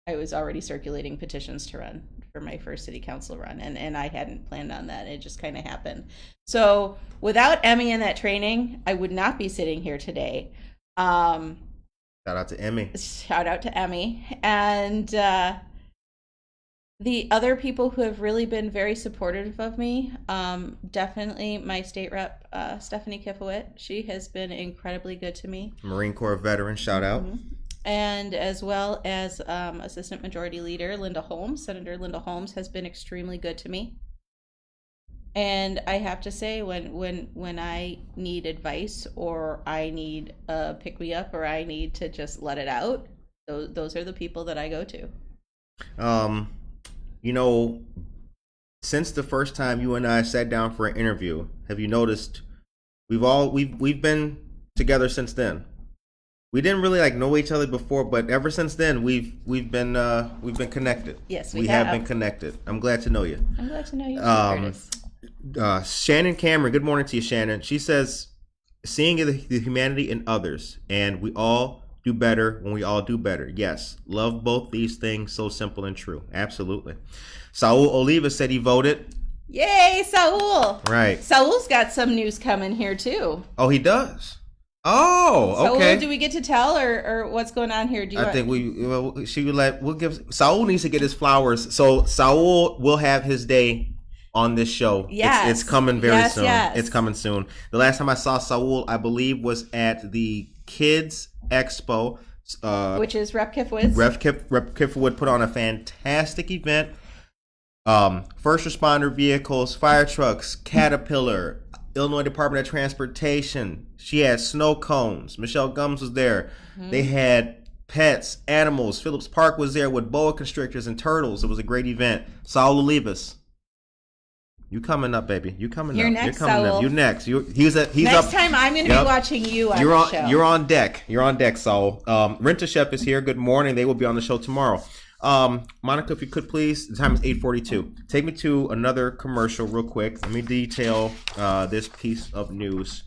I was already circulating petitions to run for my first city council run. And I hadn't planned on that. It just kind of happened. So without Emmy in that training, I would not be sitting here today. Shout out to Emmy. Shout out to Emmy. And the other people who have really been very supportive of me, definitely my state rep, Stephanie Kifowit. She has been incredibly good to me. Marine Corps veteran, shout out. And as well as Assistant Majority Leader Linda Holmes. Senator Linda Holmes has been extremely good to me. And I have to say, when I need advice, or I need a pick me up, or I need to just let it out, those are the people that I go to. since the first time you and I sat down for an interview, have you noticed we've been together since then? We didn't really like know each other before, but ever since then we've been connected. Yes, we have been connected. I'm glad to know you. I'm glad to know you, Curtis. Shannon Cameron, good morning to you, Shannon. She says, seeing the humanity in others, and we all do better when we all do better. Yes, love both these things, so simple and true. Absolutely. Saul Oliva said he voted. Yay, Saul. Right. Saul's got some news coming here, too. Oh, he does? Oh, okay. Saul, do we get to tell or what's going on here? We'll give, Saul needs to get his flowers. So Saul will have his day on this show. Yes. It's coming very soon. Yes. It's coming soon. The last time I saw Saul, I believe, was at the Kids Expo. Which is Rep Kifwitz. Rep Kifwood put on a fantastic event. First responder vehicles, fire trucks, Caterpillar, Illinois Department of Transportation. She had snow cones. Michelle Gums was there. Mm-hmm. They had pets, animals. Phillips Park was there with boa constrictors and turtles. It was a great event. Saul Olivas. You coming up, baby. You coming You're up. Next, You're coming Saul. up. You're next. He's Next up. time I'm going to be watching you on the show. You're on deck. You're on deck, Saul. Rent-A-Chef is here. Good morning. They will be on the show tomorrow. Monica, if you could please, the time is 8:42. Take me to another commercial real quick. Let me detail this piece of news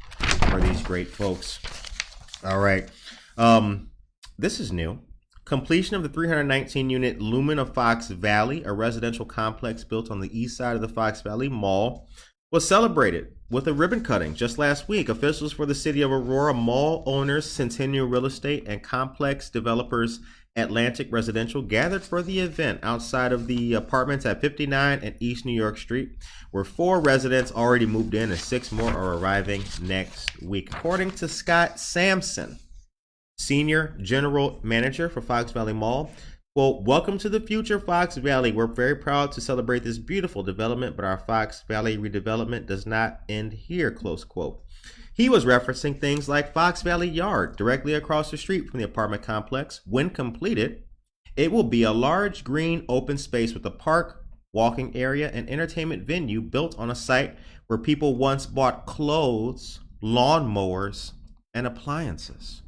for these great folks. All right. This is new. Completion of the 319-unit Lumen of Fox Valley, a residential complex built on the east side of the Fox Valley Mall, was celebrated with a ribbon cutting just last week. Officials for the city of Aurora, mall owners, Centennial Real Estate, and complex developers Atlantic Residential gathered for the event outside of the apartments at 59 and East New York Street, where 4 residents already moved in and 6 more are arriving next week. According to Scott Sampson, Senior General Manager for Fox Valley Mall, quote, "Welcome to the future, Fox Valley. We're very proud to celebrate this beautiful development, but our Fox Valley redevelopment does not end here," close quote. He was referencing things like Fox Valley Yard, directly across the street from the apartment complex. When completed, it will be a large green open space with a park, walking area, and entertainment venue built on a site where people once bought clothes, lawnmowers, and appliances.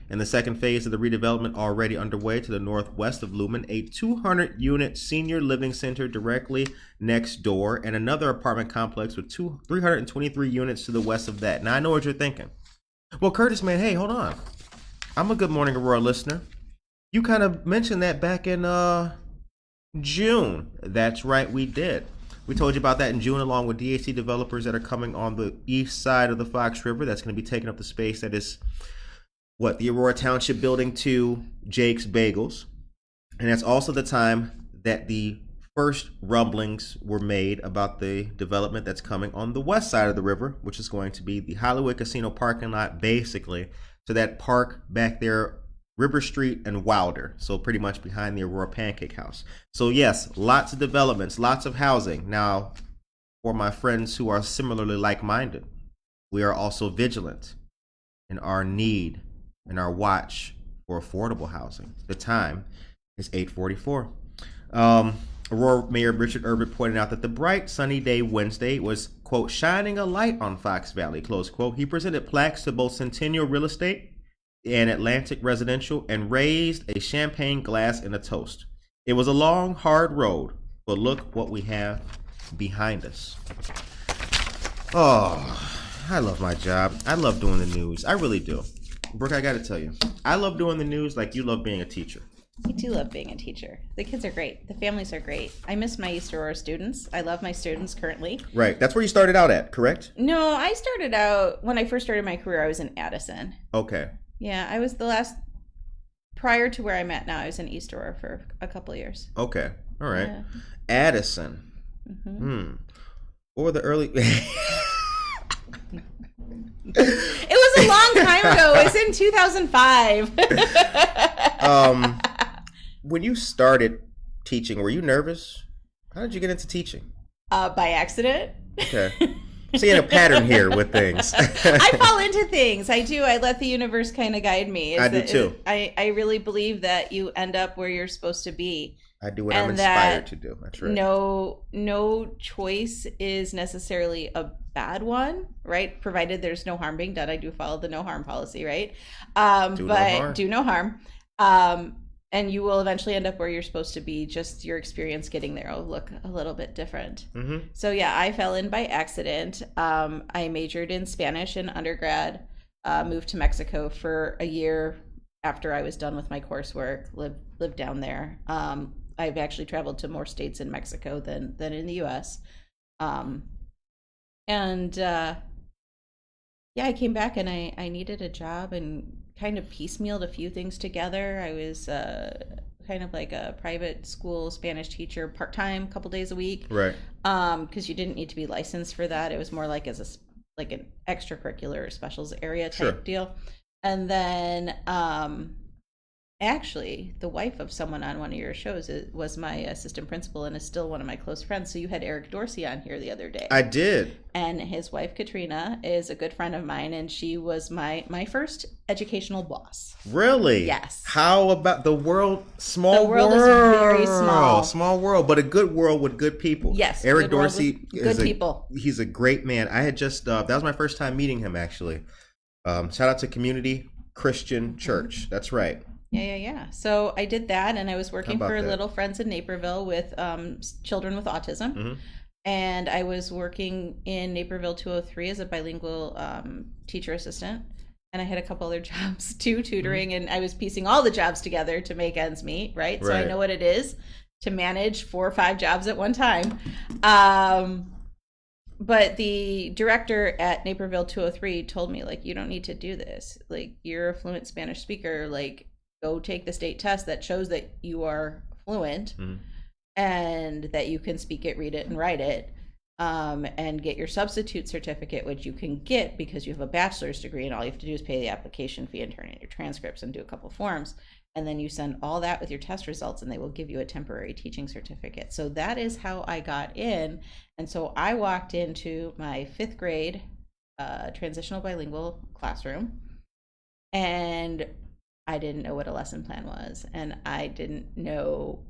In the second phase of the redevelopment already underway to the northwest of Lumen, a 200-unit senior living center directly next door, and another apartment complex with 323 units to the west of that. Now, I know what you're thinking. Well, Curtis, man, hey, hold on. I'm a Good Morning Aurora listener. You kind of mentioned that back in June. That's right, we did. We told you about that in June, along with DAC developers that are coming on the east side of the Fox River. That's going to be taking up the space that is the Aurora Township building to Jake's Bagels. And that's also the time that the first rumblings were made about the development that's coming on the west side of the river, which is going to be the Hollywood Casino parking lot, basically, to that park back there, River Street and Wilder. So pretty much behind the Aurora Pancake House. So yes, lots of developments, lots of housing. Now, for my friends who are similarly like-minded, we are also vigilant in our need and our watch for affordable housing. The time is 8:44. Aurora Mayor Richard Irvin pointed out that the bright sunny day Wednesday was, quote, shining a light on Fox Valley, close quote. He presented plaques to both Centennial Real Estate and Atlantic Residential and raised a champagne glass in a toast. It was a long, hard road, but look what we have behind us. Oh, I love my job. I love doing the news. I really do. Brooke, I got to tell you, I love doing the news like you love being a teacher. I do love being a teacher. The kids are great. The families are great. I miss my East Aurora students. I love my students currently. Right. That's where you started out at, correct? No, I started out, when I first started my career, I was in Addison. Okay. Yeah, I was prior to where I'm at now, I was in East Aurora for a couple of years. Okay. All right. Yeah. Addison. What were the early... It was a long time ago. It was in 2005. When you started teaching, were you nervous? How did you get into teaching? By accident. Okay. seeing a pattern here with things. I fall into things. I do. I let the universe kind of guide me. I do too. I really believe that you end up where you're supposed to be. I do what I'm inspired to do. That's right. No choice is necessarily a bad one, right? Provided there's no harm being done. I do follow the no harm policy, right? Do no harm. And you will eventually end up where you're supposed to be. Just your experience getting there will look a little bit different. Mm-hmm. So yeah, I fell in by accident. I majored in Spanish in undergrad, moved to Mexico for a year after I was done with my coursework, lived down there. I've actually traveled to more states in Mexico than in the US. I came back and I needed a job and kind of piecemealed a few things together. I was kind of like a private school Spanish teacher, part-time, a couple days a week. Right. Because you didn't need to be licensed for that. It was more like as an extracurricular or specials area type deal. And then actually, the wife of someone on one of your shows was my assistant principal and is still one of my close friends. So you had Eric Dorsey on here the other day. I did. And his wife, Katrina, is a good friend of mine, and she was my first educational boss. Really? Yes. How about the world? The world is very small. Small world, but a good world with good people. Yes. Eric Dorsey is good people. He's a great man. I had just, that was my first time meeting him, actually. Shout out to Community Christian Church. That's right. Yeah. So I did that, and I was working for Little Friends in Naperville with children with autism. Mm-hmm. And I was working in Naperville 203 as a bilingual teacher assistant. And I had a couple other jobs too, tutoring, and I was piecing all the jobs together to make ends meet, right? So I know what it is to manage 4 or 5 jobs at one time. But the director at Naperville 203 told me, like, you don't need to do this. Like, you're a fluent Spanish speaker. Like, go take the state test that shows that you are fluent and that you can speak it, read it, and write it, and get your substitute certificate, which you can get because you have a bachelor's degree, and all you have to do is pay the application fee and turn in your transcripts and do a couple forms. And then you send all that with your test results, and they will give you a temporary teaching certificate. So that is how I got in. And so I walked into my 5th grade transitional bilingual classroom, and I didn't know what a lesson plan was, and I didn't know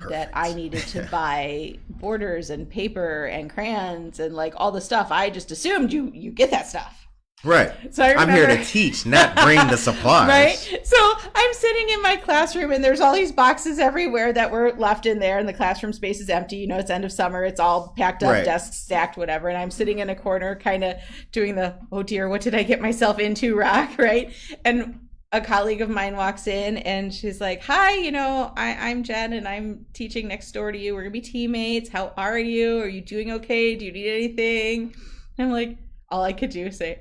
that I needed to buy borders and paper and crayons and like all the stuff. I just assumed you get that stuff. Right. So I'm here to teach, not bring the supplies. Right. So I'm sitting in my classroom, and there's all these boxes everywhere that were left in there, and the classroom space is empty. You know, it's end of summer. It's all packed up, desks stacked, whatever. And I'm sitting in a corner kind of doing the, oh dear, what did I get myself into rock, right? And a colleague of mine walks in, and she's like, hi, I'm Jen, and I'm teaching next door to you. We're going to be teammates. How are you? Are you doing okay? Do you need anything? And I'm like, all I could do is say,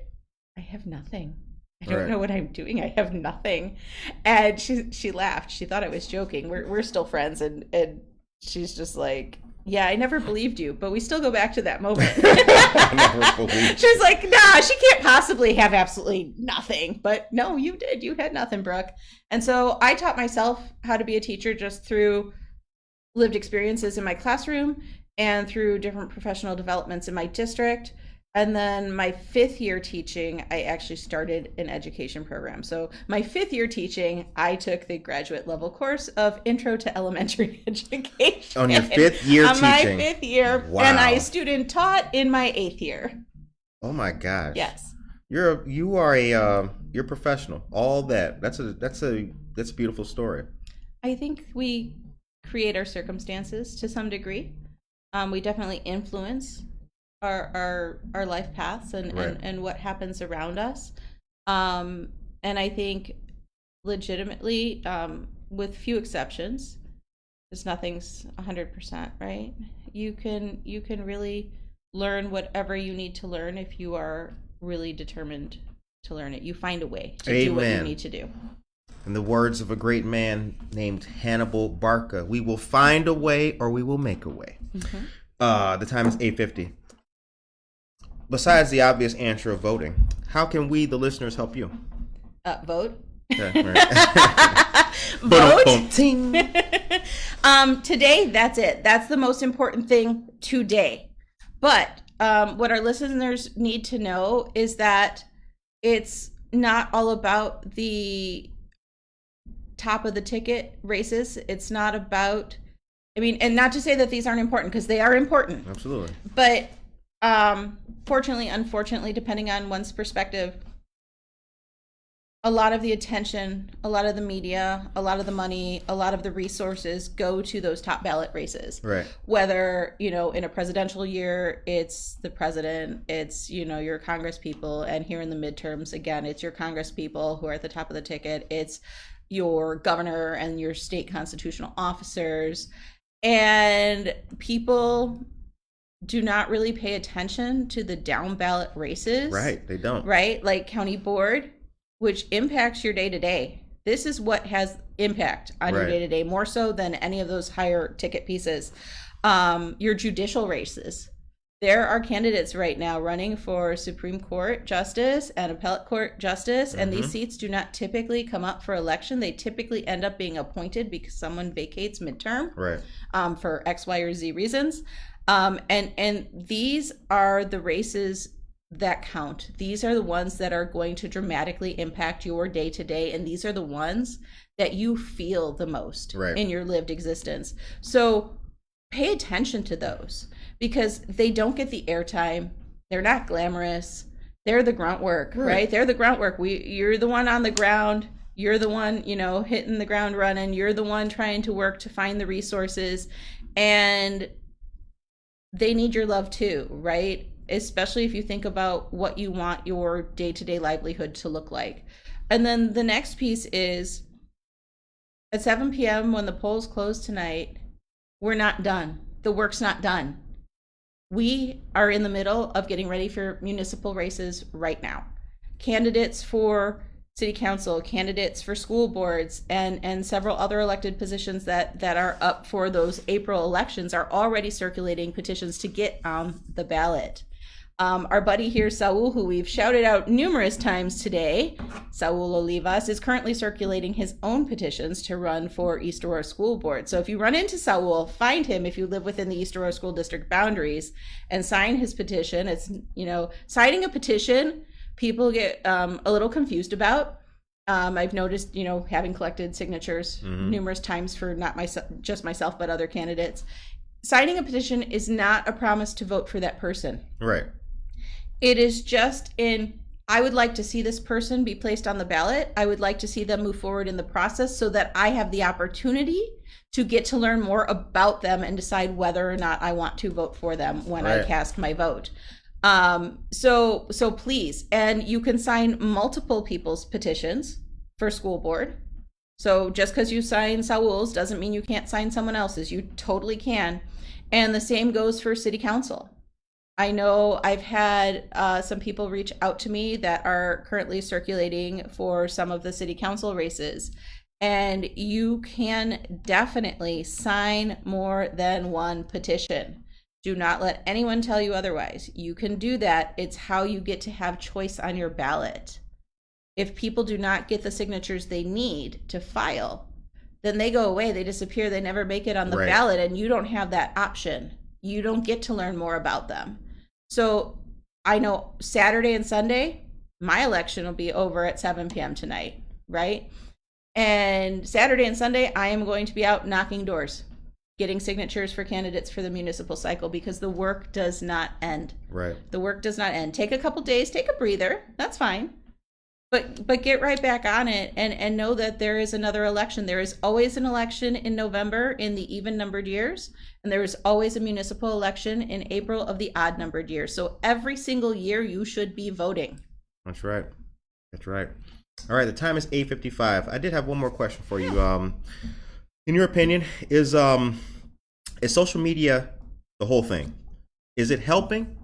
I have nothing. I don't know what I'm doing. I have nothing. And she laughed. She thought I was joking. We're still friends. And she's just like, yeah, I never believed you, but we still go back to that moment. She's like, nah, she can't possibly have absolutely nothing. But no, you did. You had nothing, Brooke. And so I taught myself how to be a teacher just through lived experiences in my classroom and through different professional developments in my district. And then my 5th year teaching, I actually started an education program. So my 5th year teaching, I took the graduate level course of Intro to Elementary Education. On your 5th year on teaching? On my 5th year. Wow. And I student taught in my 8th year. Oh my gosh. Yes. You're professional. All that. That's a beautiful story. I think we create our circumstances to some degree. We definitely influence our life paths and what happens around us. And I think legitimately, with few exceptions, because nothing's 100%, right? You can really learn whatever you need to learn if you are really determined to learn it. You find a way to do what you need to do. In the words of a great man named Hannibal Barca, we will find a way or we will make a way. Mm-hmm. The time is 8:50. Besides the obvious answer of voting, how can we, the listeners, help you? Vote. Yeah, right. Vote. Today, that's it. That's the most important thing today. But what our listeners need to know is that it's not all about the top of the ticket races. It's not about, I mean, and not to say that these aren't important, because they are important. Absolutely. But fortunately, unfortunately, depending on one's perspective, a lot of the attention, a lot of the media, a lot of the money, a lot of the resources go to those top ballot races. Right. Whether, you know, in a presidential year, it's the president, it's, you know, your Congress people, and here in the midterms, again, it's your Congress people who are at the top of the ticket. It's your governor and your state constitutional officers. And people do not really pay attention to the down ballot races. Right. They don't. Right. Like county board, which impacts your day to day. This is what has impact on your day to day, more so than any of those higher ticket pieces. Your judicial races. There are candidates right now running for Supreme Court Justice and Appellate Court Justice, and these seats do not typically come up for election. They typically end up being appointed because someone vacates midterm, for X, Y, or Z reasons. And these are the races that count. These are the ones that are going to dramatically impact your day to day, and these are the ones that you feel the most in your lived existence. So pay attention to those, because they don't get the airtime. They're not glamorous. They're the grunt work, right? They're the grunt work. You're the one on the ground. You're the one, you know, hitting the ground running. You're the one trying to work to find the resources, and they need your love too, right? Especially if you think about what you want your day-to-day livelihood to look like. And then the next piece is at 7 p.m. when the polls close tonight, we're not done. The work's not done. We are in the middle of getting ready for municipal races right now. Candidates for city council, candidates for school boards, and several other elected positions that are up for those April elections are already circulating petitions to get on the ballot. Our buddy here, Saul, who we've shouted out numerous times today, Saul Olivas, is currently circulating his own petitions to run for East Aurora School Board. So if you run into Saul, find him if you live within the East Aurora School District boundaries and sign his petition. It's, you know, signing a petition, people get a little confused about. I've noticed, you know, having collected signatures numerous times for not just myself, but other candidates. Signing a petition is not a promise to vote for that person. Right. It is just I would like to see this person be placed on the ballot. I would like to see them move forward in the process so that I have the opportunity to get to learn more about them and decide whether or not I want to vote for them when I cast my vote. So please, and you can sign multiple people's petitions for school board. So just because you sign Saul's doesn't mean you can't sign someone else's. You totally can. And the same goes for city council. I know I've had some people reach out to me that are currently circulating for some of the city council races. And you can definitely sign more than one petition. Do not let anyone tell you otherwise. You can do that. It's how you get to have choice on your ballot. If people do not get the signatures they need to file, then they go away, they disappear, they never make it on the ballot, and you don't have that option. You don't get to learn more about them. So I know Saturday and Sunday, my election will be over at 7 p.m. tonight, right? And Saturday and Sunday, I am going to be out knocking doors, getting signatures for candidates for the municipal cycle, because the work does not end. Right. The work does not end. Take a couple days, take a breather. That's fine. But get right back on it and know that there is another election. There is always an election in November in the even numbered years, and there is always a municipal election in April of the odd numbered years. So every single year you should be voting. That's right. That's right. All right, the time is 8:55. I did have one more question for you. In your opinion, is social media the whole thing? Is it helping,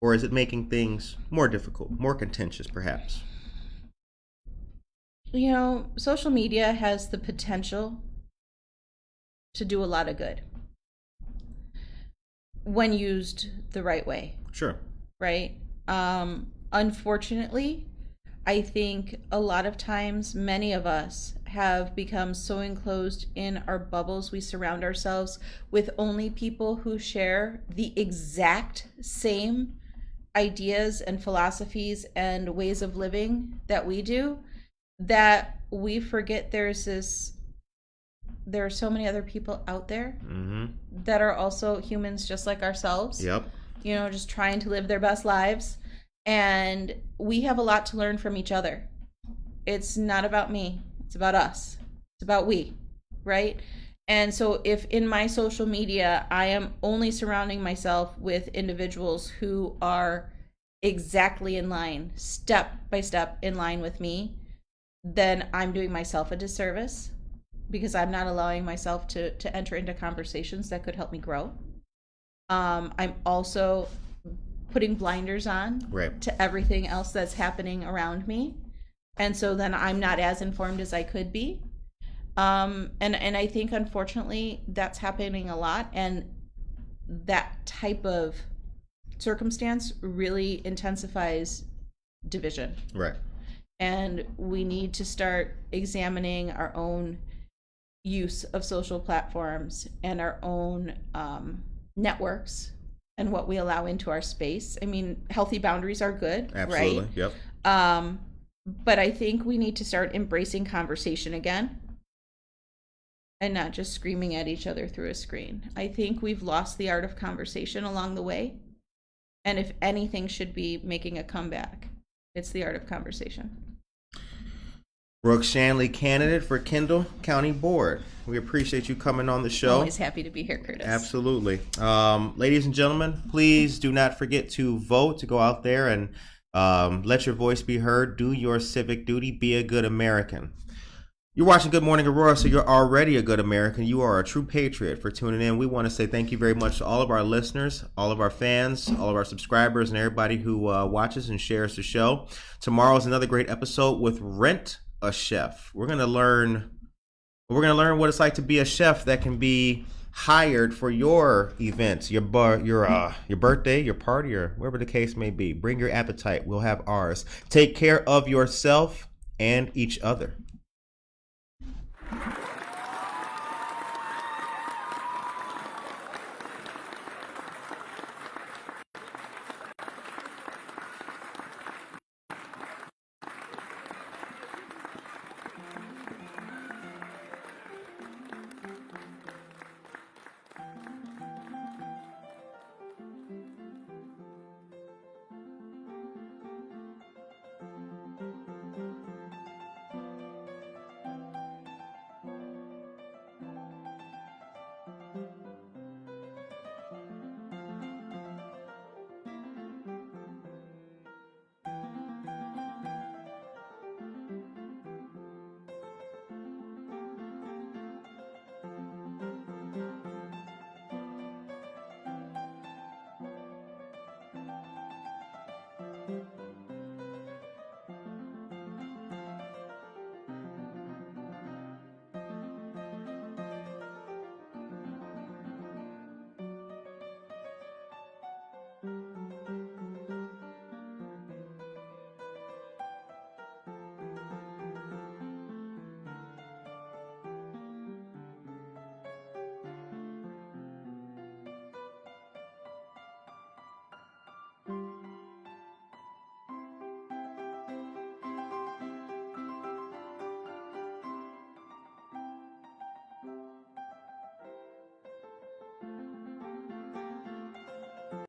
or is it making things more difficult, more contentious, perhaps? You know, social media has the potential to do a lot of good when used the right way. Sure. Right? Unfortunately, I think a lot of times many of us have become so enclosed in our bubbles. We surround ourselves with only people who share the exact same ideas and philosophies and ways of living that we do, that we forget there are so many other people out there that are also humans just like ourselves. Yep. You know, just trying to live their best lives. And we have a lot to learn from each other. It's not about me. It's about us. It's about we, right? And so if in my social media, I am only surrounding myself with individuals who are exactly in line, step by step in line with me, then I'm doing myself a disservice, because I'm not allowing myself to enter into conversations that could help me grow. I'm also putting blinders on to everything else that's happening around me. And so then I'm not as informed as I could be. And I think, unfortunately, that's happening a lot. And that type of circumstance really intensifies division. Right. And we need to start examining our own use of social platforms and our own networks and what we allow into our space. I mean, healthy boundaries are good, Absolutely. right? Yep. But I think we need to start embracing conversation again and not just screaming at each other through a screen. I think we've lost the art of conversation along the way. And if anything should be making a comeback, it's the art of conversation. Brooke Shanley, candidate for Kendall County Board. We appreciate you coming on the show. Always happy to be here, Curtis. Absolutely. Ladies and gentlemen, please do not forget to vote, to go out there and let your voice be heard. Do your civic duty. Be a good American. You're watching Good Morning Aurora, so you're already a good American. You are a true patriot for tuning in. We want to say thank you very much to all of our listeners, all of our fans, all of our subscribers, and everybody who watches and shares the show. Tomorrow is another great episode with Rent a Chef. We're gonna learn what it's like to be a chef that can be hired for your events, your birthday, your party, or wherever the case may be. Bring your appetite. We'll have ours. Take care of yourself and each other.